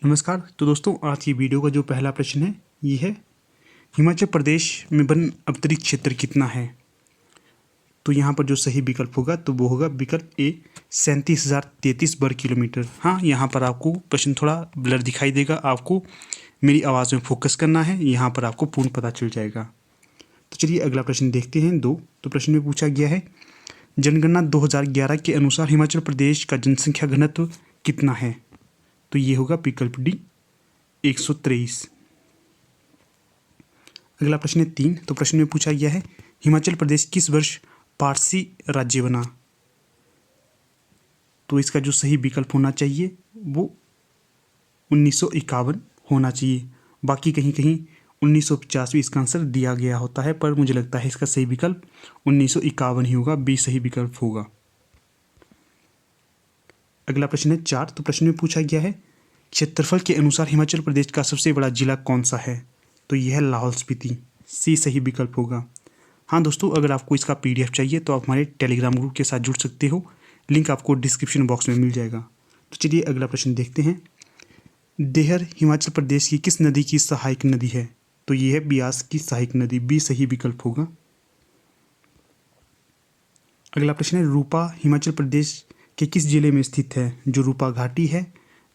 नमस्कार। तो दोस्तों, आज की वीडियो का जो पहला प्रश्न है ये है, हिमाचल प्रदेश में वन आंतरिक क्षेत्र कितना है। तो यहाँ पर जो सही विकल्प होगा तो वो होगा विकल्प ए 37,033 वर्ग किलोमीटर। हाँ, यहाँ पर आपको प्रश्न थोड़ा ब्लर दिखाई देगा, आपको मेरी आवाज़ में फोकस करना है, यहाँ पर आपको पूर्ण पता चल जाएगा। तो चलिए अगला प्रश्न देखते हैं। तो प्रश्न में पूछा गया है, जनगणना 2011 के अनुसार हिमाचल प्रदेश का जनसंख्या घनत्व कितना है। तो ये होगा विकल्प डी 123। अगला प्रश्न है 3। तो प्रश्न में पूछा गया है, हिमाचल प्रदेश किस वर्ष पारसी राज्य बना। तो इसका जो सही विकल्प होना चाहिए वो 1951 होना चाहिए। बाकी कहीं कहीं 1950 भी इसका आंसर दिया गया होता है, पर मुझे लगता है इसका सही विकल्प 1951 ही होगा, बी सही विकल्प होगा। अगला प्रश्न है 4। तो प्रश्न में पूछा गया है, क्षेत्रफल के अनुसार हिमाचल प्रदेश का सबसे बड़ा जिला कौन सा है। तो यह है लाहौल स्पीति, सी सही विकल्प होगा। हाँ दोस्तों, अगर आपको इसका पीडीएफ चाहिए तो आप हमारे टेलीग्राम ग्रुप के साथ जुड़ सकते हो, लिंक आपको डिस्क्रिप्शन बॉक्स में मिल जाएगा। तो चलिए अगला प्रश्न देखते हैं, देहर हिमाचल प्रदेश की किस नदी की सहायक नदी है। तो ये है ब्यास की सहायक नदी, बी सही विकल्प होगा। अगला प्रश्न है, रूपा हिमाचल प्रदेश के किस जिले में स्थित है। जो रूपा घाटी है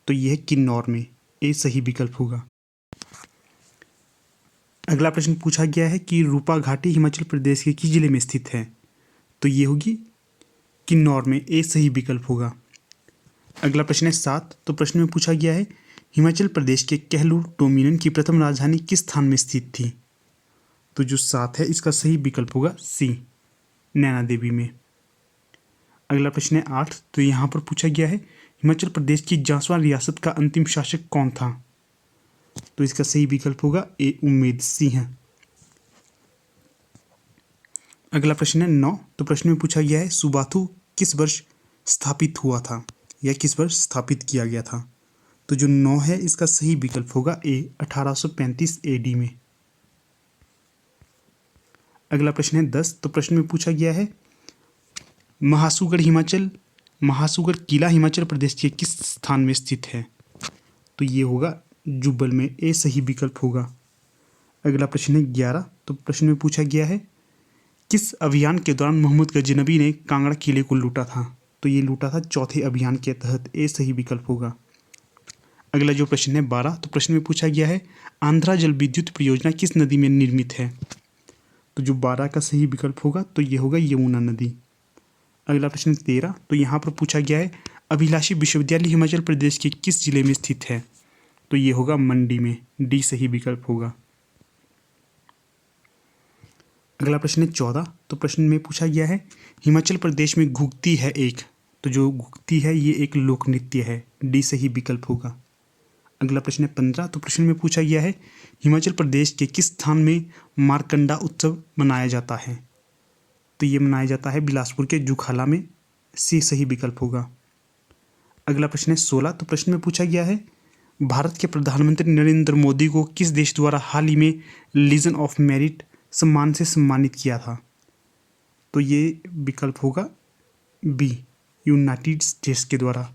तो यह है किन्नौर में, ए सही विकल्प होगा। अगला प्रश्न पूछा गया है कि रूपा घाटी हिमाचल प्रदेश के किस जिले में स्थित है। तो ये होगी किन्नौर में, ए सही विकल्प होगा। अगला प्रश्न है 7। तो प्रश्न में पूछा गया है, हिमाचल प्रदेश के कहलूर डोमिनियन की प्रथम राजधानी किस स्थान में स्थित थी। तो जो 7 है इसका सही विकल्प होगा सी, नैना देवी में। अगला प्रश्न है 8। तो यहाँ पर पूछा गया है, हिमाचल प्रदेश की जासवां रियासत का अंतिम शासक कौन था। तो इसका सही विकल्प होगा ए उम्मेद सिंह। अगला प्रश्न है 9। तो प्रश्न में पूछा गया है, सुबाथु किस वर्ष स्थापित हुआ था या किस वर्ष स्थापित किया गया था। तो जो 9 है इसका सही विकल्प होगा ए 1835 एडी में। अगला प्रश्न है 10। तो प्रश्न में पूछा गया है, महासुगढ़ किला हिमाचल प्रदेश के किस स्थान में स्थित है। तो ये होगा जुब्बल में, ए सही विकल्प होगा। अगला प्रश्न है 11। तो प्रश्न में पूछा गया है, किस अभियान के दौरान मोहम्मद गजनबी ने कांगड़ा किले को लूटा था। तो ये लूटा था चौथे अभियान के तहत, ए सही विकल्प होगा। अगला जो प्रश्न है 12। तो प्रश्न में पूछा गया है, आंध्रा जल विद्युत परियोजना किस नदी में निर्मित है। तो जो 12 का सही विकल्प होगा तो ये होगा यमुना नदी। अगला प्रश्न 13। तो यहाँ पर पूछा गया है, अभिलाषी विश्वविद्यालय हिमाचल प्रदेश के किस जिले में स्थित है। तो ये होगा मंडी में, डी सही विकल्प होगा। अगला प्रश्न है 14। तो प्रश्न में पूछा गया है, हिमाचल प्रदेश में घुघती है एक। तो जो घुघती है ये एक लोक नृत्य है, डी सही विकल्प होगा। अगला प्रश्न है 15। तो प्रश्न में पूछा गया है, हिमाचल प्रदेश के किस स्थान में मारकंडा उत्सव मनाया जाता है। तो ये मनाया जाता है बिलासपुर के जुखाला में, सी सही विकल्प होगा। अगला प्रश्न है 16। तो प्रश्न में पूछा गया है, भारत के प्रधानमंत्री नरेंद्र मोदी को किस देश द्वारा हाल ही में लीजन ऑफ मेरिट सम्मान से सम्मानित किया था। तो ये विकल्प होगा बी, यूनाइटेड स्टेट्स के द्वारा।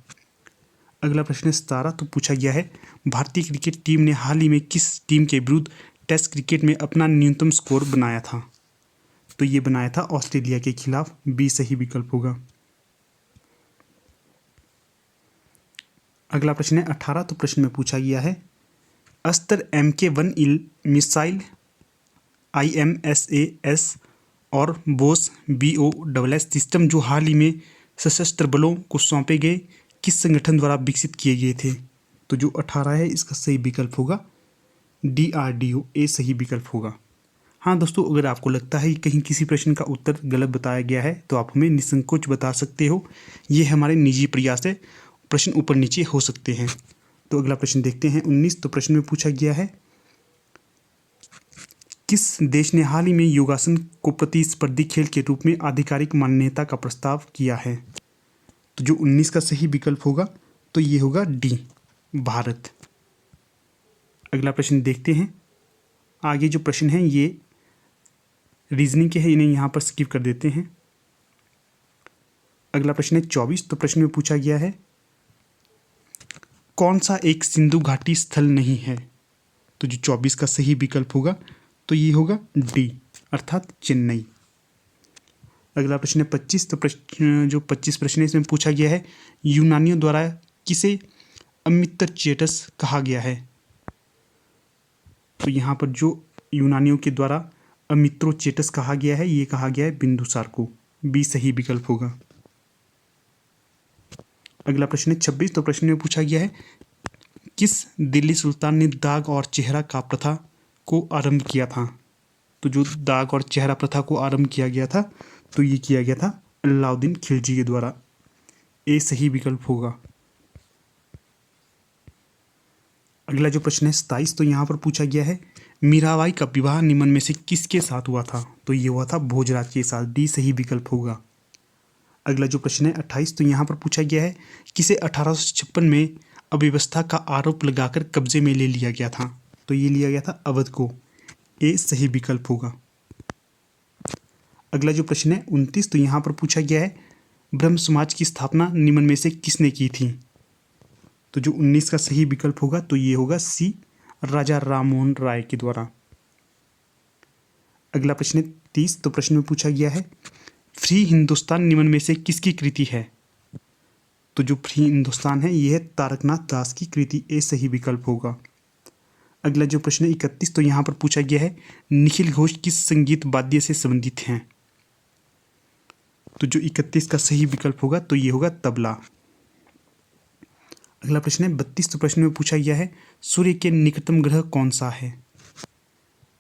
अगला प्रश्न है 17। तो पूछा गया है, भारतीय क्रिकेट टीम ने हाल ही में किस टीम के विरुद्ध टेस्ट क्रिकेट में अपना न्यूनतम स्कोर बनाया था। तो ये बनाया था ऑस्ट्रेलिया के खिलाफ, बी सही विकल्प होगा। अगला प्रश्न है 18। तो प्रश्न में पूछा गया है, अस्त्र MK1 मिसाइल IMSAS और बोस BOSS सिस्टम जो हाल ही में सशस्त्र बलों को सौंपे गए किस संगठन द्वारा विकसित किए गए थे। तो जो 18 है इसका सही विकल्प होगा DRDO, ए सही विकल्प होगा। हाँ दोस्तों, अगर आपको लगता है कि कहीं किसी प्रश्न का उत्तर गलत बताया गया है तो आप हमें निसंकोच बता सकते हो, ये हमारे निजी प्रयास है, प्रश्न ऊपर नीचे हो सकते हैं। तो अगला प्रश्न देखते हैं 19। तो प्रश्न में पूछा गया है, किस देश ने हाल ही में योगासन को प्रतिस्पर्धी खेल के रूप में आधिकारिक मान्यता का प्रस्ताव किया है। तो जो 19 का सही विकल्प होगा तो ये होगा डी, भारत। अगला प्रश्न देखते हैं। आगे जो प्रश्न है ये रीजनिंग के हैं, इन्हें यहाँ पर स्किप कर देते हैं। अगला प्रश्न है 24। तो प्रश्न में पूछा गया है, कौन सा एक सिंधु घाटी स्थल नहीं है? तो जो 24 का सही विकल्प होगा तो ये होगा डी, अर्थात चेन्नई। अगला प्रश्न है 25। तो प्रश्न जो 25 प्रश्न है इसमें पूछा गया है, यूनानियों द्वारा किसे अमित्रचेटस कहा गया है? तो यहाँ पर जो यूनानियों के द्वारा अमित्रोचेटस कहा गया है, ये कहा गया है बिंदुसार को। बी सही विकल्प होगा। अगला प्रश्न है 26। तो प्रश्न में पूछा गया है, किस दिल्ली सुल्तान ने दाग और चेहरा का प्रथा को आरंभ किया था? तो जो दाग और चेहरा प्रथा को आरंभ किया गया था तो ये किया गया था अलाउद्दीन खिलजी के द्वारा। ए सही विकल्प होगा। अगला जो प्रश्न है 27। तो यहाँ पर पूछा गया है, मीराबाई का विवाह निम्न में से किसके साथ हुआ था? तो ये हुआ था भोजराज के साथ। डी सही विकल्प होगा। अगला जो प्रश्न है 28। तो यहाँ पर पूछा गया है, किसे 1856 में अव्यवस्था का आरोप लगाकर कब्जे में ले लिया गया था? तो ये लिया गया था अवध को। ए सही विकल्प होगा। अगला जो प्रश्न है 29। तो यहाँ पर पूछा गया है, ब्रह्म समाज की स्थापना निम्न में से किसने की थी? तो जो 19 का सही विकल्प होगा तो ये होगा सी, राजा राममोहन राय के द्वारा। अगला प्रश्न है 30। तो प्रश्न में पूछा गया है, फ्री हिंदुस्तान निम्न में से किसकी कृति है? तो जो फ्री हिंदुस्तान है ये है तारकनाथ दास की कृति। ए सही विकल्प होगा। अगला जो प्रश्न है 31। तो यहाँ पर पूछा गया है, निखिल घोष किस संगीत वाद्य से संबंधित हैं? तो जो 31 का सही विकल्प होगा तो ये होगा तबला। अगला प्रश्न है 32। तो प्रश्न में पूछा गया है, सूर्य के निकटतम ग्रह कौन सा है?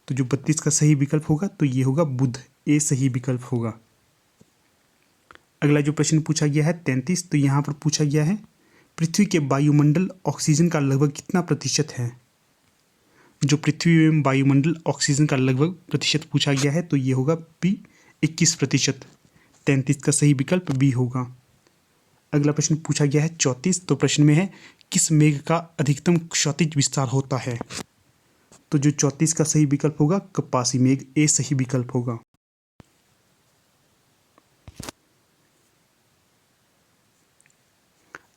तो जो 32 का सही विकल्प होगा तो ये होगा बुध। ए सही विकल्प होगा। अगला जो प्रश्न पूछा गया है 33। तो यहाँ पर पूछा गया है, पृथ्वी के वायुमंडल ऑक्सीजन का लगभग कितना प्रतिशत है? जो पृथ्वी में वायुमंडल ऑक्सीजन का लगभग प्रतिशत पूछा गया है तो ये होगा बी 21%। 33 का सही विकल्प बी होगा। अगला प्रश्न पूछा गया है 34। तो प्रश्न में है, किस मेघ का अधिकतम क्षैतिज विस्तार होता है? तो जो 34 का सही विकल्प होगा कपासी मेघ। ए सही विकल्प होगा।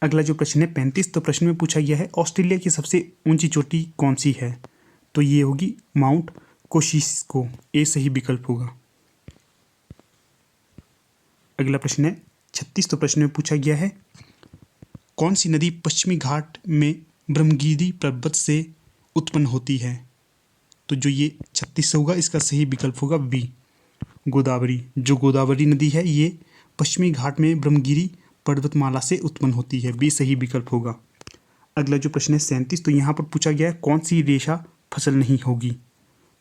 अगला जो प्रश्न है 35। तो प्रश्न में पूछा गया है, ऑस्ट्रेलिया की सबसे ऊंची चोटी कौन सी है? तो ये होगी माउंट कोसिस्को। ए सही विकल्प होगा। अगला प्रश्न है 36। तो प्रश्न में पूछा गया है, कौन सी नदी पश्चिमी घाट में ब्रह्मगिरी पर्वत से उत्पन्न होती है? तो जो ये 36 होगा इसका सही विकल्प होगा बी, गोदावरी। जो गोदावरी नदी है ये पश्चिमी घाट में ब्रह्मगिरी पर्वतमाला से उत्पन्न होती है। बी सही विकल्प होगा। अगला जो प्रश्न है 37। तो यहाँ पर पूछा गया है, कौन सी रेशा फसल नहीं होगी?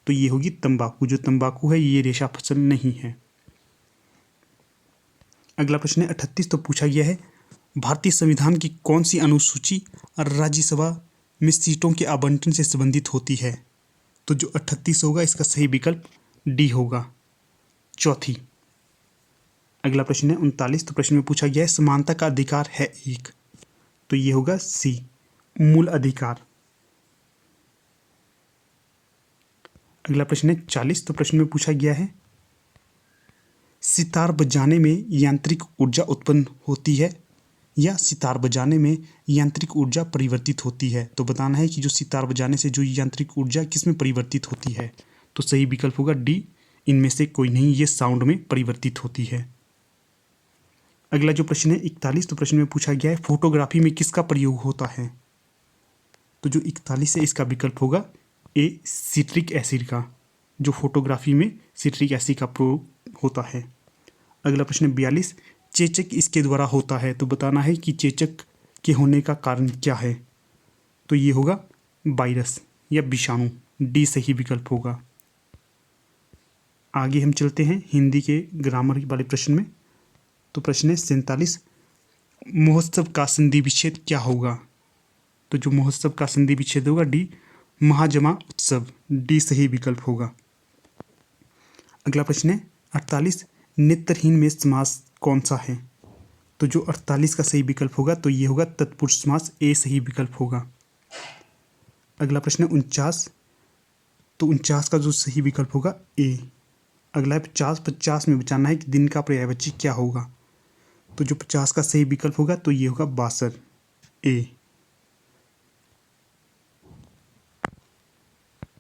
तो ये होगी तंबाकू। जो तंबाकू है ये रेशा फसल नहीं है। अगला प्रश्न है 38। तो पूछा गया है, भारतीय संविधान की कौन सी अनुसूची राज्यसभा में सीटों के आवंटन से संबंधित होती है? तो जो 38 होगा इसका सही विकल्प डी होगा, चौथी। अगला प्रश्न है 39। तो प्रश्न में पूछा गया है, समानता का अधिकार है एक। तो ये होगा सी, मूल अधिकार। अगला प्रश्न है 40। तो प्रश्न में पूछा गया है, सितार बजाने में यांत्रिक ऊर्जा उत्पन्न होती है या सितार बजाने में यांत्रिक ऊर्जा परिवर्तित होती है? तो बताना है कि जो सितार बजाने से जो यांत्रिक ऊर्जा किसमें परिवर्तित होती है? तो सही विकल्प होगा डी, इनमें से कोई नहीं, ये साउंड में परिवर्तित होती है। अगला जो प्रश्न है 41। तो प्रश्न में पूछा गया है, फोटोग्राफी में किसका प्रयोग होता है? तो जो 41 है इसका विकल्प होगा ए, सिट्रिक एसिड का। जो फोटोग्राफी में सिट्रिक एसिड का प्रयोग होता है। अगला प्रश्न 42। चेचक इसके द्वारा होता है। तो बताना है कि चेचक के होने का कारण क्या है? तो ये होगा वायरस या विषाणु। डी सही विकल्प होगा। आगे हम चलते हैं हिंदी के ग्रामर वाले प्रश्न में। तो प्रश्न है 47। महोत्सव का संधि विच्छेद क्या होगा? तो जो महोत्सव का संधि विच्छेद होगा डी, महाजमा उत्सव। डी सही विकल्प होगा। अगला प्रश्न है 48। नेत्रहीन में समास कौन सा है? तो जो 48 का सही विकल्प होगा तो ये होगा तत्पुरुष समास। ए सही विकल्प होगा। अगला प्रश्न है 49। तो 49 का जो सही विकल्प होगा ए। अगला है 50 में बचाना है कि दिन का पर्यायवाची क्या होगा? तो जो 50 का सही विकल्प होगा तो ये होगा 62। ए।